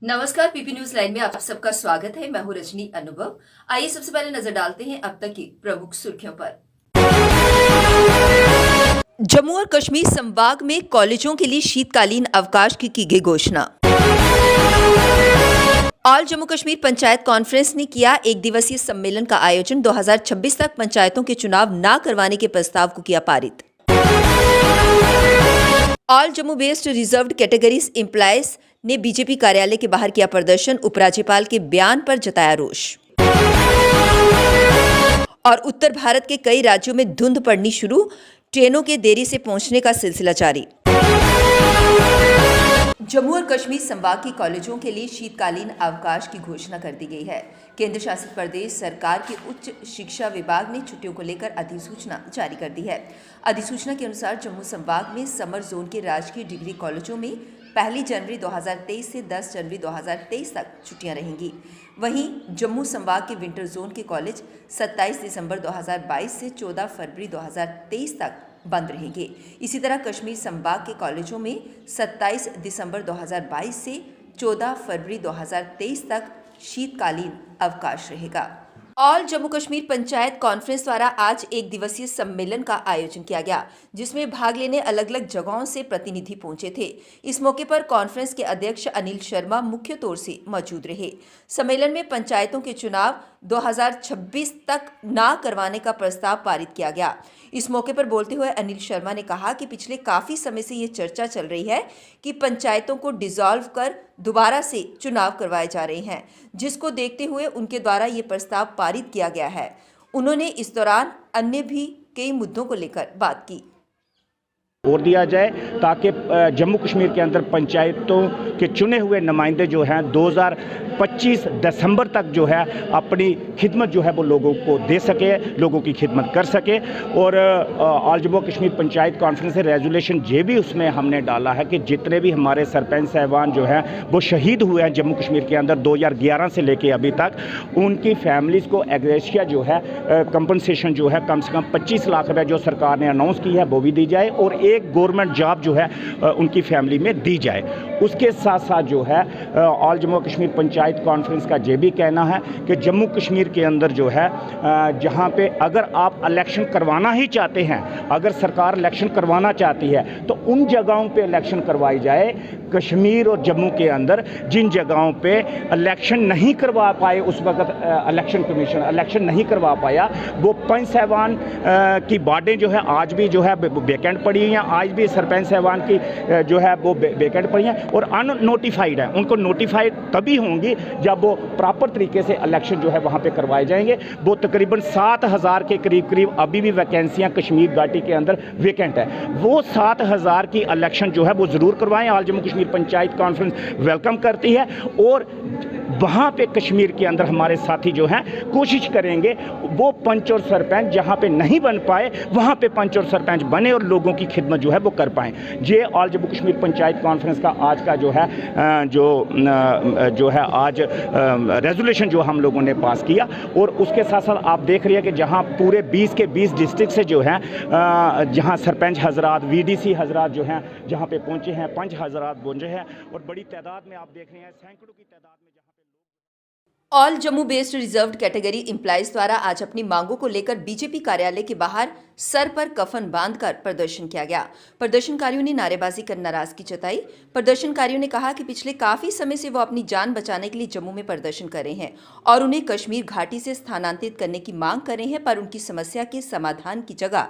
नमस्कार, PP news line में आप सबका स्वागत है। मैं हूं रजनी अनुभव। आइए सबसे पहले नजर डालते हैं अब तक की प्रमुख सुर्खियों पर। जम्मू और कश्मीर संभाग में कॉलेजों के लिए शीतकालीन अवकाश की गई घोषणा। ऑल जम्मू कश्मीर पंचायत कॉन्फ्रेंस ने किया एक दिवसीय सम्मेलन का आयोजन। 2026 तक पंचायतों के चुनाव न करवाने के प्रस्ताव को किया पारित। All Jammu based reserved categories employees ने बीजेपी कार्यालय के बाहर किया प्रदर्शन। उपराज्यपाल के बयान पर जताया रोष। और उत्तर भारत के कई राज्यों में धुंध पड़नी शुरू, ट्रेनों के देरी से पहुंचने का सिलसिला जारी। जम्मू और कश्मीर संभाग के कॉलेजों के लिए शीतकालीन अवकाश की घोषणा कर दी गई है। केंद्र शासित प्रदेश सरकार के उच्च शिक्षा विभाग ने छुट्टियों को लेकर अधिसूचना जारी कर दी है। अधिसूचना के अनुसार जम्मू संभाग में समर जोन के राजकीय डिग्री कॉलेजों में 1 जनवरी 2023 से 10 जनवरी 2023 तक छुट्टियां रहेंगी। वहीं जम्मू संभाग के विंटर जोन के कॉलेज 27 दिसंबर 2022 से 14 फरवरी 2023 तक बंद रहेंगे। इसी तरह कश्मीर संभाग के कॉलेजों में 27 दिसंबर 2022 से 14 फरवरी 2023 तक शीतकालीन अवकाश रहेगा। ऑल जम्मू कश्मीर पंचायत कॉन्फ्रेंस द्वारा आज एक दिवसीय सम्मेलन का आयोजन किया गया, जिसमें भाग लेने अलग अलग जगहों से प्रतिनिधि पहुंचे थे। इस मौके पर कॉन्फ्रेंस के अध्यक्ष अनिल शर्मा मुख्य तौर से मौजूद रहे। सम्मेलन में पंचायतों के चुनाव 2026 तक न करवाने का प्रस्ताव पारित किया गया। इस मौके पर बोलते हुए अनिल शर्मा ने कहा कि पिछले काफी समय से ये चर्चा चल रही है कि पंचायतों को डिसॉल्व कर दोबारा से चुनाव करवाए जा रहे हैं, जिसको देखते हुए उनके द्वारा ये प्रस्ताव पारित किया गया है। उन्होंने इस दौरान अन्य भी कई मुद्दों को लेकर बात की और दिया जाए ताकि जम्मू कश्मीर के अंदर पंचायतों के चुने हुए नुमाइंदे जो हैं 2025 दिसंबर तक जो है अपनी खिदमत जो है वो लोगों को दे सके, लोगों की खिदमत कर सके। और ऑल जम्मू कश्मीर पंचायत कॉन्फ्रेंस से रेजोल्यूशन ये भी उसमें हमने डाला है कि जितने भी हमारे सरपंच साहबान जो हैं वो शहीद हुए हैं जम्मू कश्मीर के अंदर 2011 से लेके अभी तक, उनकी फैमिलीज़ को एग्रेशिया जो है कंपनसेशन जो है कम से कम 25 लाख रुपये जो सरकार ने अनाउंस की है वो भी दी जाए और एक गवर्नमेंट जॉब जो है उनकी फैमिली में दी जाए। उसके साथ साथ जो है ऑल जम्मू कश्मीर पंचायत कॉन्फ्रेंस का ये भी कहना है कि जम्मू कश्मीर के अंदर जो है जहाँ पे अगर आप इलेक्शन करवाना ही चाहते हैं, अगर सरकार इलेक्शन करवाना चाहती है तो उन जगहों पे इलेक्शन करवाई जाए। कश्मीर और जम्मू के अंदर जिन जगहों पे इलेक्शन नहीं करवा पाए, उस वक्त इलेक्शन कमीशन इलेक्शन नहीं करवा पाया, वो पंच साहबान की वार्डें जो है आज भी जो है वैकेंट पड़ी हुई हैं। आज भी सरपंच साहबान की जो है वो वैकेंट पड़ी हैं और अननोटिफाइड हैं। उनको नोटिफाइड तभी होंगी जब वो प्रॉपर तरीके से इलेक्शन जो है वहाँ पे करवाए जाएंगे। वो तकरीबन 7000 के करीब अभी भी वैकेंसियाँ कश्मीर घाटी के अंदर वैकेंट है। वो 7000 की इलेक्शन जो है वो ज़रूर करवाएं। All Jammu Kashmir panchayat conference welcome करती है और वहाँ पे कश्मीर के अंदर हमारे साथी जो हैं कोशिश करेंगे वो पंच और सरपंच जहाँ पे नहीं बन पाए वहाँ पे पंच और सरपंच बने और लोगों की खिदमत जो है वो कर पाएँ। ये ऑल जम्मू कश्मीर पंचायत कॉन्फ्रेंस का आज का जो है आज रेजोल्यूशन जो हम लोगों ने पास किया। और उसके साथ साथ आप देख रहे हैं कि जहाँ पूरे 20 के 20 डिस्ट्रिक्ट से जो हैं जहाँ सरपंच हजरात, VDC हजरात जो हैं जहाँ पे पहुँचे हैं, पंच हजरात पहुँचे हैं और बड़ी तादाद में आप देख रहे हैं, सैकड़ों की तादाद में all Jammu based reserved category employees द्वारा आज अपनी मांगों को लेकर बीजेपी कार्यालय के बाहर सर पर कफन बांधकर प्रदर्शन किया गया। प्रदर्शनकारियों ने नारेबाजी कर नाराजगी जताई। प्रदर्शनकारियों ने कहा कि पिछले काफी समय से वो अपनी जान बचाने के लिए जम्मू में प्रदर्शन कर रहे हैं और उन्हें कश्मीर घाटी से स्थानांतरित करने की मांग कर रहे हैं, पर उनकी समस्या के समाधान की जगह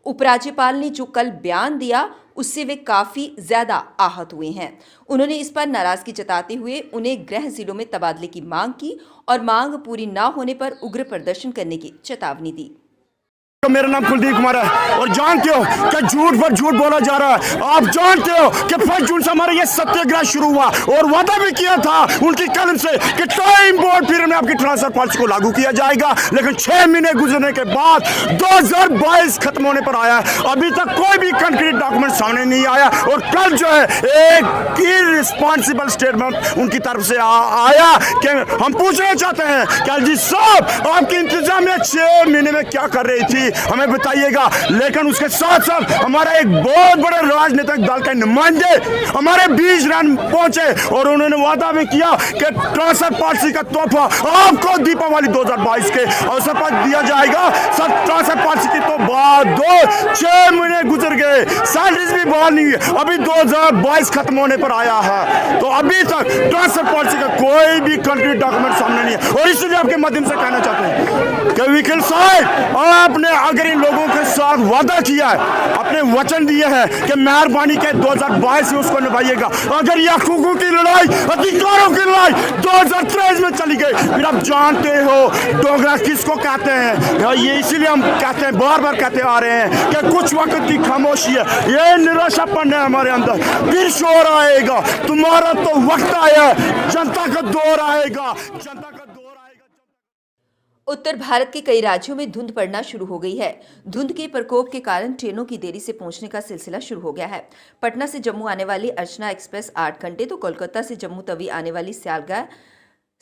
उपराज्यपाल ने जो कल बयान दिया उससे वे काफी ज्यादा आहत हुए हैं। उन्होंने इस पर नाराजगी जताते हुए उन्हें गृह जिलों में तबादले की मांग की और मांग पूरी न होने पर उग्र प्रदर्शन करने की चेतावनी दी। तो मेरा नाम कुलदीप कुमार है और जानते हो कि झूठ पर झूठ बोला जा रहा है। आप जानते हो कि 5 जून से हमारा ये सत्याग्रह शुरू हुआ और वादा भी किया था उनकी कलम से कि टाइम बोर्ड पीरियड में आपकी ट्रांसफर पॉलिसी को लागू किया जाएगा, लेकिन 6 महीने गुजरने के बाद 2022 खत्म होने पर आया है, अभी तक कोई भी कंक्रीट डॉक्यूमेंट सामने नहीं आया। और कल जो है एक इररिस्पॉन्सिबल स्टेटमेंट उनकी तरफ से आया कि हम पूछना चाहते हैं कि जी साहब आपकी इंतजामिया 6 महीने में क्या कर रही थी। हमें बताइएगा। लेकिन उसके साथ साथ हमारा एक बहुत बड़े राजनीतिक दल के नुमाइंदे हमारे 20 रन पहुंचे और उन्होंने वादा भी किया कि ट्रांसफर पॉलिसी का तोहफा आपको दीपावली 2022 के अवसर पर दिया जाएगा। सर ट्रांसफर पॉलिसी की तो बात 6 महीने गुजर गए, सैलरीज भी बहाल नहीं है, अभी 2022 खत्म होने पर आया है तो अभी तक ट्रांसफर पॉलिसी का कोई भी कंक्रीट डॉक्यूमेंट सामने नहीं है। और इसलिए आपके माध्यम से कहना चाहते हैं कि वकील साहब, आपने अगर इन लोगों के साथ वादा किया है, अपने वचन दिए हैं कि मेहरबानी के 2022 में उसको निभाइएगा। अगर ये हकूकों की लड़ाई, अधिकारों की लड़ाई 2023 में चली गई, फिर आप जानते हो डोगरा किसको कहते हैं। ये इसीलिए हम कहते हैं, बार बार कहते आ रहे हैं कि कुछ वक्त की खामोशी है, ये निराशापन है हमारे अंदर, फिर शोर आएगा। तुम्हारा तो वक्त आया है, जनता का दौर आएगा, जनता का दौर आएगा। उत्तर भारत के कई राज्यों में धुंध पड़ना शुरू हो गई है। धुंध के प्रकोप के कारण ट्रेनों की देरी से पहुंचने का सिलसिला शुरू हो गया है। पटना से जम्मू आने वाली अर्चना एक्सप्रेस 8 घंटे तो कोलकाता से जम्मू तवी आने वाली सियालगाह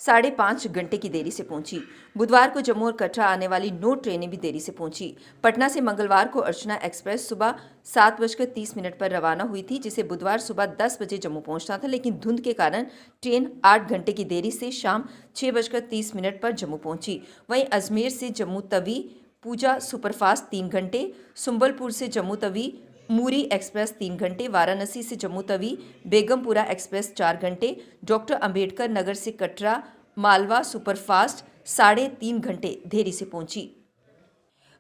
5.5 घंटे की देरी से पहुंची। बुधवार को जम्मू और कटरा आने वाली 9 ट्रेनें भी देरी से पहुंची। पटना से मंगलवार को अर्चना एक्सप्रेस सुबह 7:30 पर रवाना हुई थी, जिसे बुधवार सुबह 10 बजे जम्मू पहुंचना था, लेकिन धुंध के कारण ट्रेन 8 घंटे की देरी से शाम 6:30 पर जम्मू पहुंची। वहीं अजमेर से जम्मू तवी पूजा सुपरफास्ट 3 घंटे, सुंबलपुर से जम्मू तवी मूरी एक्सप्रेस 3 घंटे, वाराणसी से जम्मू तवी बेगमपुरा एक्सप्रेस 4 घंटे, डॉक्टर अंबेडकर नगर से कटरा मालवा सुपरफास्ट 3.5 घंटे देरी से पहुंची।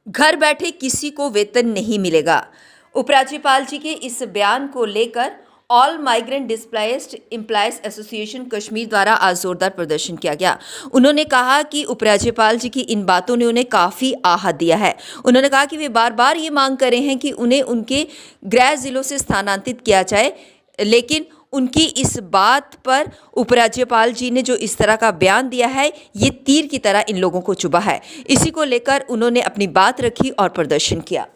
घर बैठे किसी को वेतन नहीं मिलेगा। उपराज्यपाल जी के इस बयान को लेकर all migrant displaced employees association Kashmir द्वारा आज जोरदार प्रदर्शन किया गया। उन्होंने कहा कि उपराज्यपाल जी की इन बातों ने उन्हें काफ़ी आहत दिया है। उन्होंने कहा कि वे बार बार ये मांग कर रहे हैं कि उन्हें उनके गृह जिलों से स्थानांतरित किया जाए, लेकिन उनकी इस बात पर उपराज्यपाल जी ने जो इस तरह का बयान दिया है, ये तीर की तरह इन लोगों को चुभा है। इसी को लेकर उन्होंने अपनी बात रखी और प्रदर्शन किया।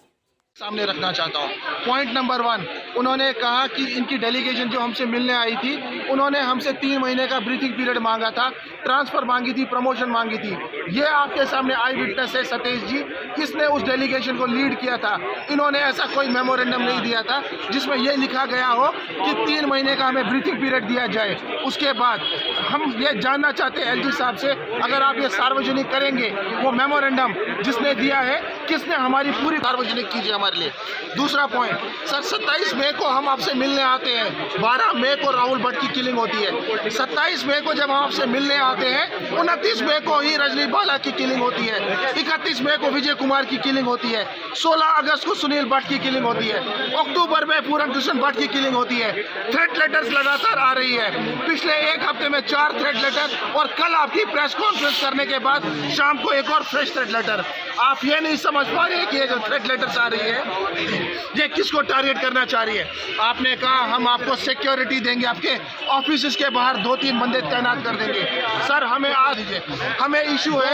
सामने रखना चाहता हूँ। पॉइंट नंबर 1, उन्होंने कहा कि इनकी डेलीगेशन जो हमसे मिलने आई थी, उन्होंने हमसे 3 महीने का ब्रीथिंग पीरियड मांगा था, ट्रांसफ़र मांगी थी, प्रमोशन मांगी थी। ये आपके सामने आई विटनेस है सतीश जी, इसने उस डेलीगेशन को लीड किया था। इन्होंने ऐसा कोई मेमोरेंडम नहीं दिया था जिसमें यह लिखा गया हो कि 3 महीने का हमें ब्रीथिंग पीरियड दिया जाए। उसके बाद हम ये जानना चाहते हैं एलजी साहब से, अगर आप ये सार्वजनिक करेंगे वो मेमोरेंडम जिसने दिया है, किसने हमारी पूरी सार्वजनिक कीजिए हमारे लिए। दूसरा पॉइंट सर, 27 मई को हम आपसे मिलने आते हैं, 12 मई को राहुल भट्ट की किलिंग होती है, 27 मई को जब हम आपसे मिलने आते हैं, 29 मई को ही रजनी बाला की किलिंग होती है, 31 मई को विजय कुमार की किलिंग होती है, 16 अगस्त को सुनील भट्ट की किलिंग होती है, अक्टूबर में पूरन कृष्ण भट्ट की किलिंग होती है। थ्रेट लेटर्स लगातार आ रही है, पिछले 1 हफ्ते में 4 थ्रेट लेटर और कल आपकी प्रेस कॉन्फ्रेंस करने के बाद शाम को एक और फ्रेश थ्रेट लेटर। आप ये नहीं समझ पा रहे कि ये जो थ्रेट लेटर्स आ रही है ये किसको टारगेट करना चाह रही है। आपने कहा हम आपको सिक्योरिटी देंगे, आपके ऑफिस के बाहर 2-3 बंदे तैनात कर देंगे। सर हमें आ दीजिए, हमें इशू है।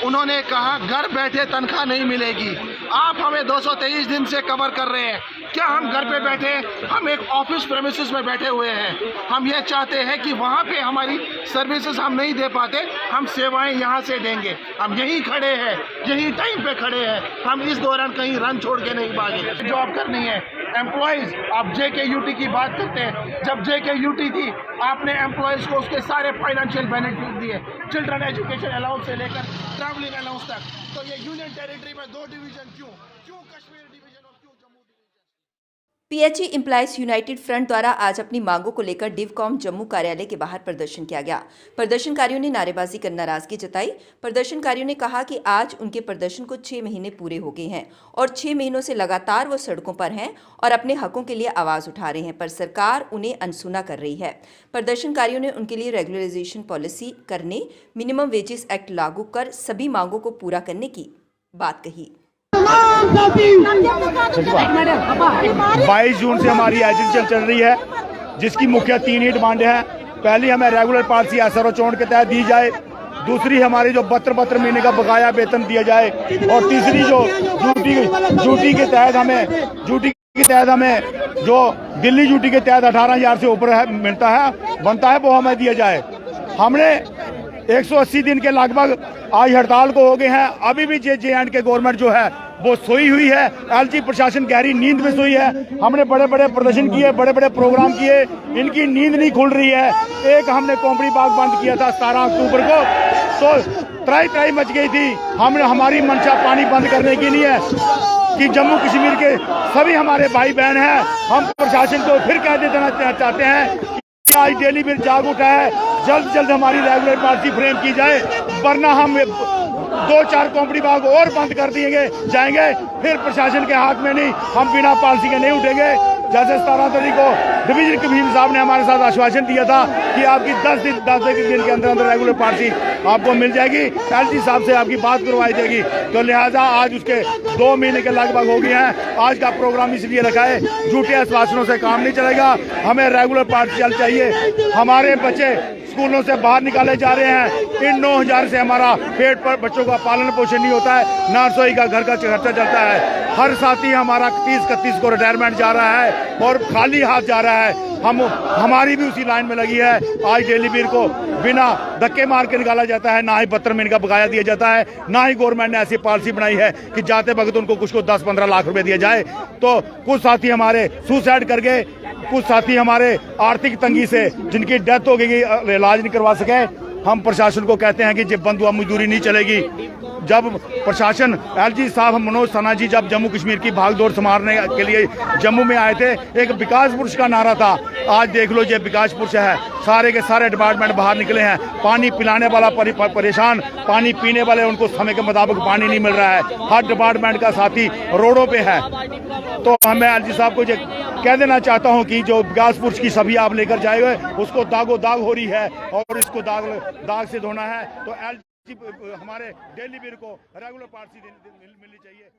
उन्होंने कहा घर बैठे तनख्वाह नहीं मिलेगी। आप हमें 223 दिन से कवर कर रहे हैं, क्या हम घर पे बैठे? हम एक ऑफिस प्रेमिसेस में बैठे हुए हैं। हम ये चाहते हैं कि वहाँ पे हमारी सर्विसेज हम नहीं दे पाते, हम सेवाएं यहाँ से देंगे। हम यहीं खड़े हैं, यही टाइम पे खड़े हैं, हम इस दौरान कहीं रन छोड़ के नहीं भागे। जॉब करनी है एम्प्लॉयज़, आप JKUT की बात करते हैं, जब JKUT थी आपने एम्प्लॉयज़ को उसके सारे फाइनेंशियल बेनिफिट दिए, चिल्ड्रन एजुकेशन अलाउंस से लेकर ट्रैवलिंग अलाउंस तक। तो ये यूनियन टेरिटरी में 2 डिवीजन क्यों कश्मीर डिवीजन और क्यों Jammu division? PHE employees United front द्वारा आज अपनी मांगों को लेकर डिवकॉम जम्मू कार्यालय के बाहर प्रदर्शन किया गया। प्रदर्शनकारियों ने नारेबाजी कर नाराजगी जताई। प्रदर्शनकारियों ने कहा कि आज उनके प्रदर्शन को 6 महीने पूरे हो गए हैं और 6 महीनों से लगातार वो सड़कों पर हैं और अपने हकों के लिए आवाज उठा रहे हैं, पर सरकार उन्हें अनसुना कर रही है। प्रदर्शनकारियों ने उनके लिए रेगुलराइजेशन पॉलिसी करने, मिनिमम वेजेस एक्ट लागू कर सभी मांगों को पूरा करने की बात कही। 22 जून से हमारी एजेंसी चल रही है, जिसकी मुख्य 3 ही डिमांडें हैं। पहली, हमें रेगुलर पॉलिसी SRO 64 के तहत दी जाए। दूसरी, हमारी जो 72 महीने का बकाया वेतन दिया जाए। और तीसरी, जो ड्यूटी के तहत हमें जो दिल्ली ड्यूटी के तहत 18,000 से ऊपर बनता है वो हमें दिया जाए। हमने 180 दिन के लगभग आज हड़ताल को हो गए हैं। अभी भी जे.एंड.के गवर्नमेंट जो है वो सोई हुई है। एलजी प्रशासन गहरी नींद में सोई है। हमने बड़े बड़े प्रदर्शन किए, बड़े बड़े प्रोग्राम किए, इनकी नींद नहीं खुल रही है। एक हमने कोम्बड़ी बाग बंद किया था 17 अक्टूबर को, तो त्राई मच गई थी। हमारी मंशा पानी बंद करने की नहीं है कि जम्मू कश्मीर के सभी हमारे भाई बहन हैं। हम प्रशासन को फिर कह देना चाहते हैं कि आज डेली बिल जाग उठा है, जल्द हमारी रेगुलर पॉलिसी फ्रेम की जाए, वरना हम 2-4 कोम्बड़ी बाग और बंद कर दिए जाएंगे। फिर प्रशासन के हाथ में नहीं, हम बिना पॉलिसी के नहीं उठेंगे। जैसे 17 तारीख को डिवीजन कमीशनर साहब ने हमारे साथ आश्वासन दिया था कि आपकी 10 दिन के अंदर रेगुलर पॉलिसी आपको मिल जाएगी, एलजी साहब से आपकी बात करवाई जाएगी। तो लिहाजा आज उसके 2 महीने के लगभग हो गए हैं। आज का प्रोग्राम इसलिए रखा है, झूठे आश्वासनों से काम नहीं चलेगा, हमें रेगुलर पॉलिसी चाहिए। हमारे बच्चे स्कूलों से बाहर निकाले जा रहे हैं। इन 9,000 से हमारा पेट पर बच्चों का पालन पोषण नहीं होता है, ना रसोई का घर का खर्चा चलता है। हर साथी हमारा 30-31 को रिटायरमेंट जा रहा है और खाली हाथ जा रहा है। हमारी भी उसी लाइन में लगी है। आज डेली बिल को बिना धक्के मार के निकाला जाता है, ना ही 72 महीने का बकाया दिया जाता है, ना ही गवर्नमेंट ने ऐसी पॉलिसी बनाई है कि जाते वक्त उनको कुछ को 10-15 लाख रुपए दिया जाए। तो कुछ साथी हमारे सुसाइड कर गए, कुछ साथी हमारे आर्थिक तंगी से जिनकी डेथ हो गई, इलाज नहीं करवा सके। हम प्रशासन को कहते हैं कि जब बंद हुआ मजदूरी नहीं चलेगी। जब प्रशासन एलजी साहब मनोज सिन्हा जी जब जम्मू कश्मीर की भागदौड़ संभालने के लिए जम्मू में आए थे, एक विकास पुरुष का नारा था। आज देख लो ये विकास पुरुष है, सारे के सारे डिपार्टमेंट बाहर निकले हैं। पानी पिलाने वाला परेशान, पानी पीने वाले उनको समय के मुताबिक पानी नहीं मिल रहा है। हर डिपार्टमेंट का साथी रोडों पे है। तो मैं एलजी साहब को कह देना चाहता हूं कि जो विकास पुरुष की सभी आप लेकर जाएंगे, उसको दागो दाग हो रही है और इसको दाग से धोना है। तो एलजी हमारे डेली बिल को रेगुलर पॉलिसी मिलनी चाहिए।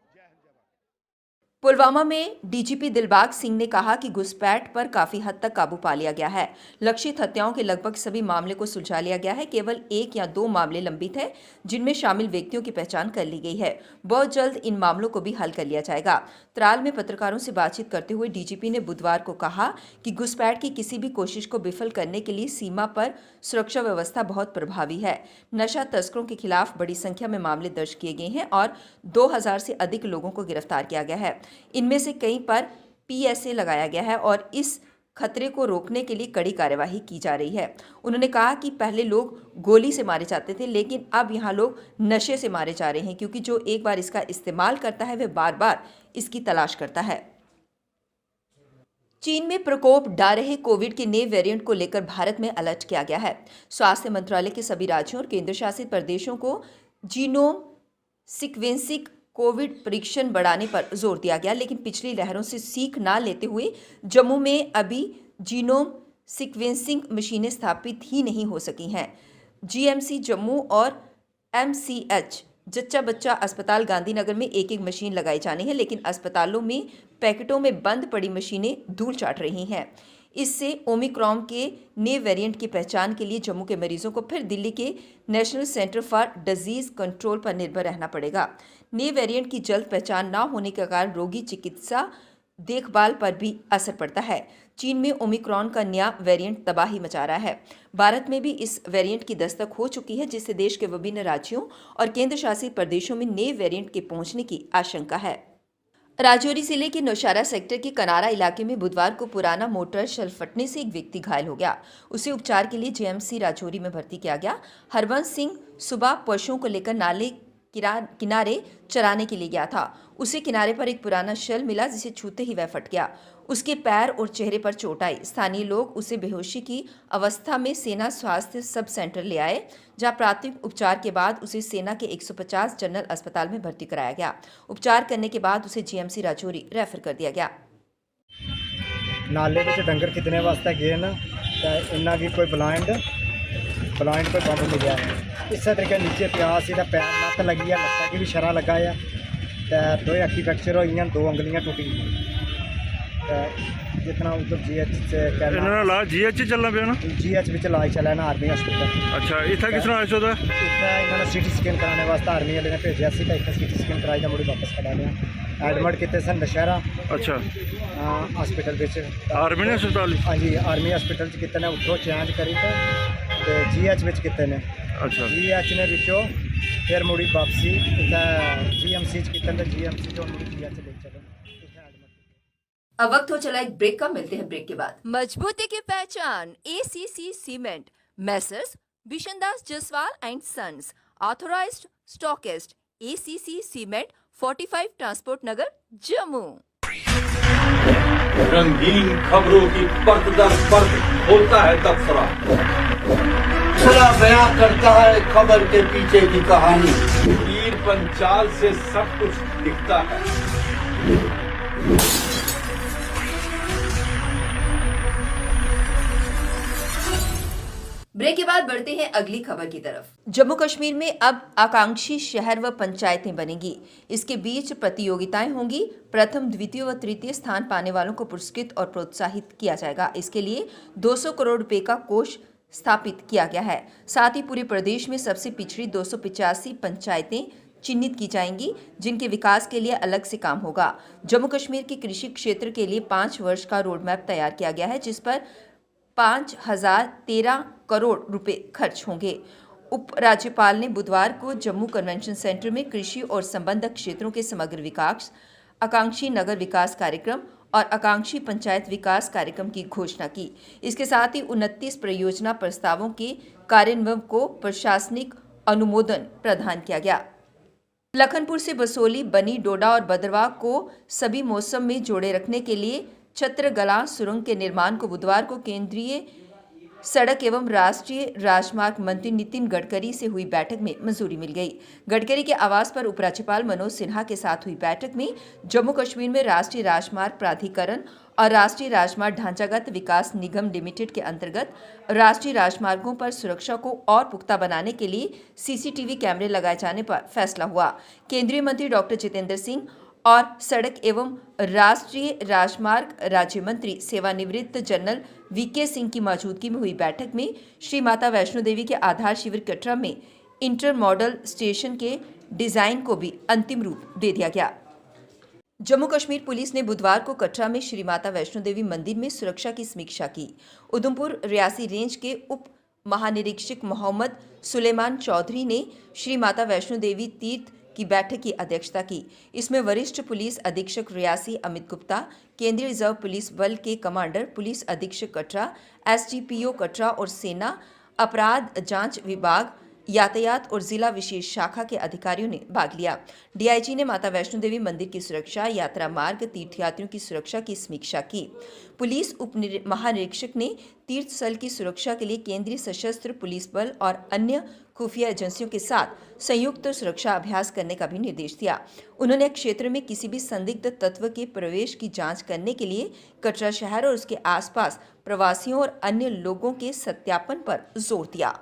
पुलवामा में डीजीपी दिलबाग सिंह ने कहा कि घुसपैठ पर काफी हद तक काबू पा लिया गया है। लक्षित हत्याओं के लगभग सभी मामले को सुलझा लिया गया है। केवल 1 या 2 मामले लंबित हैं, जिनमें शामिल व्यक्तियों की पहचान कर ली गई है। बहुत जल्द इन मामलों को भी हल कर लिया जाएगा। त्राल में पत्रकारों से बातचीत करते हुए डीजीपी ने बुधवार को कहा कि घुसपैठ की किसी भी कोशिश को विफल करने के लिए सीमा पर सुरक्षा व्यवस्था बहुत प्रभावी है। नशा तस्करों के खिलाफ बड़ी संख्या में मामले दर्ज किए गए हैं और 2000 से अधिक लोगों को गिरफ्तार किया गया है। इनमें से कई पर पीएसए लगाया गया है और इस खतरे को रोकने के लिए कड़ी कार्यवाही की जा रही है। उन्होंने कहा कि पहले लोग गोली से मारे जाते थे, लेकिन अब यहाँ लोग नशे से मारे जा रहे हैं, क्योंकि जो एक बार इसका इस्तेमाल करता है वह बार बार इसकी तलाश करता है। चीन में प्रकोप डाल रहे कोविड के नए वेरिएंट को लेकर भारत में अलर्ट किया गया है। स्वास्थ्य मंत्रालय के सभी राज्यों और केंद्र शासित प्रदेशों को जीनोम सीक्वेंसिंग कोविड परीक्षण बढ़ाने पर जोर दिया गया, लेकिन पिछली लहरों से सीख ना लेते हुए जम्मू में अभी जीनोम सीक्वेंसिंग मशीनें स्थापित ही नहीं हो सकी हैं। जीएमसी जम्मू और एमसीएच जच्चा बच्चा अस्पताल गांधीनगर में एक मशीन लगाई जानी है, लेकिन अस्पतालों में पैकेटों में बंद पड़ी मशीनें धूल चाट रही हैं। इससे ओमिक्रॉन के नए वेरिएंट की पहचान के लिए जम्मू के मरीजों को फिर दिल्ली के national centre for disease control पर निर्भर रहना पड़ेगा। नए वेरिएंट की जल्द पहचान न होने के कारण रोगी चिकित्सा देखभाल पर भी असर पड़ता है। चीन में ओमिक्रॉन का नया वेरिएंट तबाही मचा रहा है। भारत में भी इस वेरिएंट की दस्तक हो चुकी है, जिससे देश के विभिन्न राज्यों और केंद्र शासित प्रदेशों में नए वेरिएंट के पहुंचने की आशंका है। राजौरी जिले के नौशहरा सेक्टर के कनारा इलाके में बुधवार को पुराना मोटर शल फटने से एक व्यक्ति घायल हो गया। उसे उपचार के लिए जेएमसी राजौरी में भर्ती किया गया। हरवंश सिंह सुबह पशुओं को लेकर नाले किनारे चराने के लिए गया था। उसे किनारे पर एक पुराना शल मिला, जिसे छूते ही वह फट गया। उसके पैर और चेहरे पर चोट आई। स्थानीय लोग उसे बेहोशी की अवस्था में सेना स्वास्थ्य सब सेंटर ले आए, जहां प्राथमिक उपचार के बाद उसे सेना के 150 जनरल अस्पताल में भर्ती कराया गया। उपचार करने के बाद उसे जीएमसी राजौरी रेफर कर दिया गया। नाले में डंगर कितने वास्ते गए ना, इन्ना की कोई ब्लाइंड कोई बंद मिले इस तरीके नीचे प्यास इहदा पैर लत्त लगी है, लत्ता की भी शरा लगा है, तो 2 अक्खी फ्रैक्चर हो गई, 2 उंगलियां टूटी। जितना उधर जीएच से जीएच चलना पे ना, जीएच भी इलाज चला ना आर्मी हॉस्पिटल। अच्छा, इतना किस तरह आया? इन्होंने सीटी स्कैन कराने वास्ते आर्मी वाले ने भेजा सी, तो इतना सीटी स्कैन कराई तो मुड़ी वापस करा लिया। एडमिट किए सन नौशहरा अच्छा हॉस्पिटल आर्मी ने अस्पताल। हाँ जी, आर्मी हॉस्पिटल कितने ने उठो चेंज करी तो जीएच कितने ने। अच्छा, जीएच ने फिर मुड़ी वापसी GMC कितने GMC जो मुड़ी किया चले चलो अब वक्त हो चला एक ब्रेक का, मिलते हैं ब्रेक के बाद। मजबूती की पहचान ACC cement, messrs Bishandas Jaswal and sons, authorised stockist, ACC cement, 45 transport Nagar, Jammu. रंगीन खबरों की परत दर परत खोलता है तबसरा, बयां करता है खबर के पीछे की कहानी। तीर पंचाल से सब कुछ दिखता है। ब्रेक के बाद बढ़ते हैं अगली खबर की तरफ। जम्मू कश्मीर में अब आकांक्षी शहर व पंचायतें बनेंगी। इसके बीच प्रतियोगिताएं होंगी। प्रथम, द्वितीय व तृतीय स्थान पाने वालों को पुरस्कृत और प्रोत्साहित किया जाएगा। इसके लिए 200 करोड़ रुपए का कोष स्थापित किया गया है। साथ ही पूरे प्रदेश में सबसे पिछड़ी 285 पंचायतें चिन्हित की जाएंगी, जिनके विकास के लिए अलग से काम होगा। जम्मू कश्मीर के कृषि क्षेत्र के लिए 5 वर्ष का रोड मैप तैयार किया गया है, जिस पर 5013 करोड़ रुपए खर्च होंगे। उपराज्यपाल ने बुधवार को जम्मू कन्वेंशन सेंटर में कृषि और संबंधित क्षेत्रों के समग्र विकास, आकांक्षी नगर विकास कार्यक्रम और आकांक्षी पंचायत विकास कार्यक्रम की घोषणा की। इसके साथ ही 29 परियोजना प्रस्तावों के कार्यान्वयन को प्रशासनिक अनुमोदन प्रदान किया गया। लखनपुर से बसोली, बनी, डोडा और बदरवा को सभी मौसम में जोड़े रखने के लिए छत्रगला सुरंग के निर्माण को बुधवार को केंद्रीय सड़क एवं राष्ट्रीय राजमार्ग मंत्री नितिन गडकरी से हुई बैठक में मंजूरी मिल गई। गडकरी के आवास पर उपराज्यपाल मनोज सिन्हा के साथ हुई बैठक में जम्मू कश्मीर में राष्ट्रीय राजमार्ग प्राधिकरण और राष्ट्रीय राजमार्ग ढांचागत विकास निगम लिमिटेड के अंतर्गत राष्ट्रीय राजमार्गों पर सुरक्षा को और पुख्ता बनाने के लिए CCTV कैमरे लगाए जाने पर फैसला हुआ। केंद्रीय मंत्री डॉक्टर जितेंद्र सिंह और सड़क एवं राष्ट्रीय राजमार्ग राज्य मंत्री सेवानिवृत्त जनरल VK सिंह की मौजूदगी में हुई बैठक में श्री माता वैष्णो देवी के आधार शिविर कटरा में इंटर मॉडल स्टेशन के डिजाइन को भी अंतिम रूप दे दिया गया। जम्मू कश्मीर पुलिस ने बुधवार को कटरा में श्री माता वैष्णो देवी मंदिर में सुरक्षा की समीक्षा की। उधमपुर रियासी रेंज के उप महानिरीक्षक मोहम्मद सुलेमान चौधरी ने श्री माता वैष्णो देवी तीर्थ की बैठक की अध्यक्षता की। इसमें वरिष्ठ पुलिस अधीक्षक रियासी अमित गुप्ता, केंद्रीय रिजर्व पुलिस बल के कमांडर पुलिस अधीक्षक कटरा, SDPO कटरा और सेना, अपराध जांच विभाग, यातायात और जिला विशेष शाखा के अधिकारियों ने भाग लिया। DIG ने माता वैष्णो देवी मंदिर की सुरक्षा, यात्रा मार्ग, तीर्थयात्रियों की सुरक्षा की समीक्षा की। पुलिस उप महानिरीक्षक ने तीर्थ स्थल की सुरक्षा के लिए केंद्रीय सशस्त्र पुलिस बल और अन्य खुफिया एजेंसियों के साथ संयुक्त सुरक्षा अभ्यास करने का भी निर्देश दिया। उन्होंने क्षेत्र में किसी भी संदिग्ध तत्व के प्रवेश की जांच करने के लिए कटरा शहर और उसके आसपास प्रवासियों और अन्य लोगों के सत्यापन पर जोर दिया।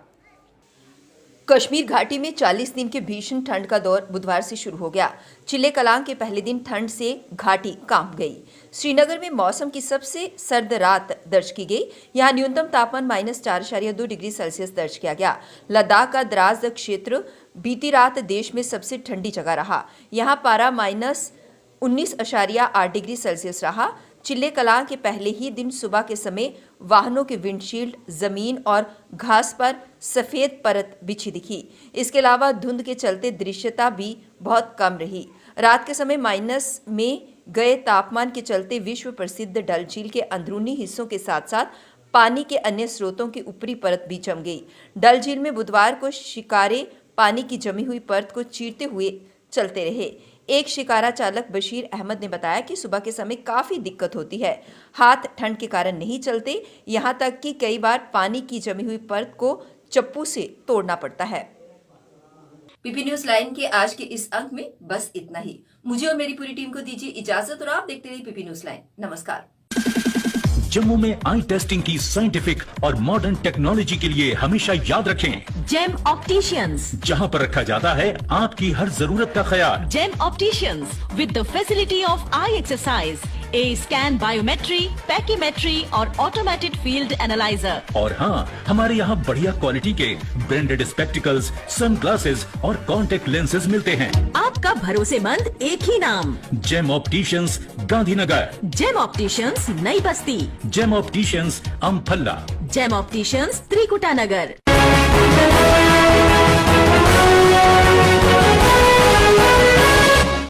कश्मीर घाटी में 40 दिन के भीषण ठंड का दौर बुधवार से शुरू हो गया। चिल्ले कलां के पहले दिन ठंड से घाटी कांप गई। श्रीनगर में मौसम की सबसे सर्द रात दर्ज की गई। यहां न्यूनतम तापमान -4.2 डिग्री सेल्सियस दर्ज किया गया। लद्दाख का द्रास क्षेत्र बीती रात देश में सबसे ठंडी जगह रहा। यहां पारा -19.8 डिग्री सेल्सियस रहा। चिल्ले कलां के पहले ही दिन सुबह के समय वाहनों के विंडशील्ड, जमीन और घास पर सफेद परत बिछी दिखी। इसके अलावा धुंध के चलते दृश्यता भी बहुत कम रही। रात के समय माइनस में गए तापमान के चलते विश्व प्रसिद्ध डल झील के अंदरूनी हिस्सों के साथ साथ पानी के अन्य स्रोतों की ऊपरी परत भी जम गई। डल झील में बुधवार को शिकारे पानी की जमी हुई परत को चीरते हुए चलते रहे। एक शिकारा चालक बशीर अहमद ने बताया कि सुबह के समय काफी दिक्कत होती है। हाथ ठंड के कारण नहीं चलते, यहाँ तक कि कई बार पानी की जमी हुई परत को चप्पू से तोड़ना पड़ता है। पीपी न्यूज लाइन के आज के इस अंक में बस इतना ही। मुझे और मेरी पूरी टीम को दीजिए इजाजत और आप देखते रहिए पीपी न्यूज लाइन। नमस्कार। जम्मू में आई टेस्टिंग की साइंटिफिक और मॉडर्न टेक्नोलॉजी के लिए हमेशा याद रखें जेम ऑप्टिशियंस, जहां पर रखा जाता है आपकी हर जरूरत का ख्याल। Gem opticians with the facility of eye exercise, A scan, biometry, pachymetry और ऑटोमेटेड फील्ड एनालाइजर। और हाँ, हमारे यहाँ बढ़िया क्वालिटी के ब्रांडेड स्पेक्टिकल्स, सनग्लासेस और कॉन्टेक्ट लेंसेज मिलते हैं। आपका भरोसेमंद एक ही नाम, Gem opticians, Gandhinagar. Gem opticians, Nai Basti. Gem opticians, Amphalla. Gem opticians, Trikuta नगर।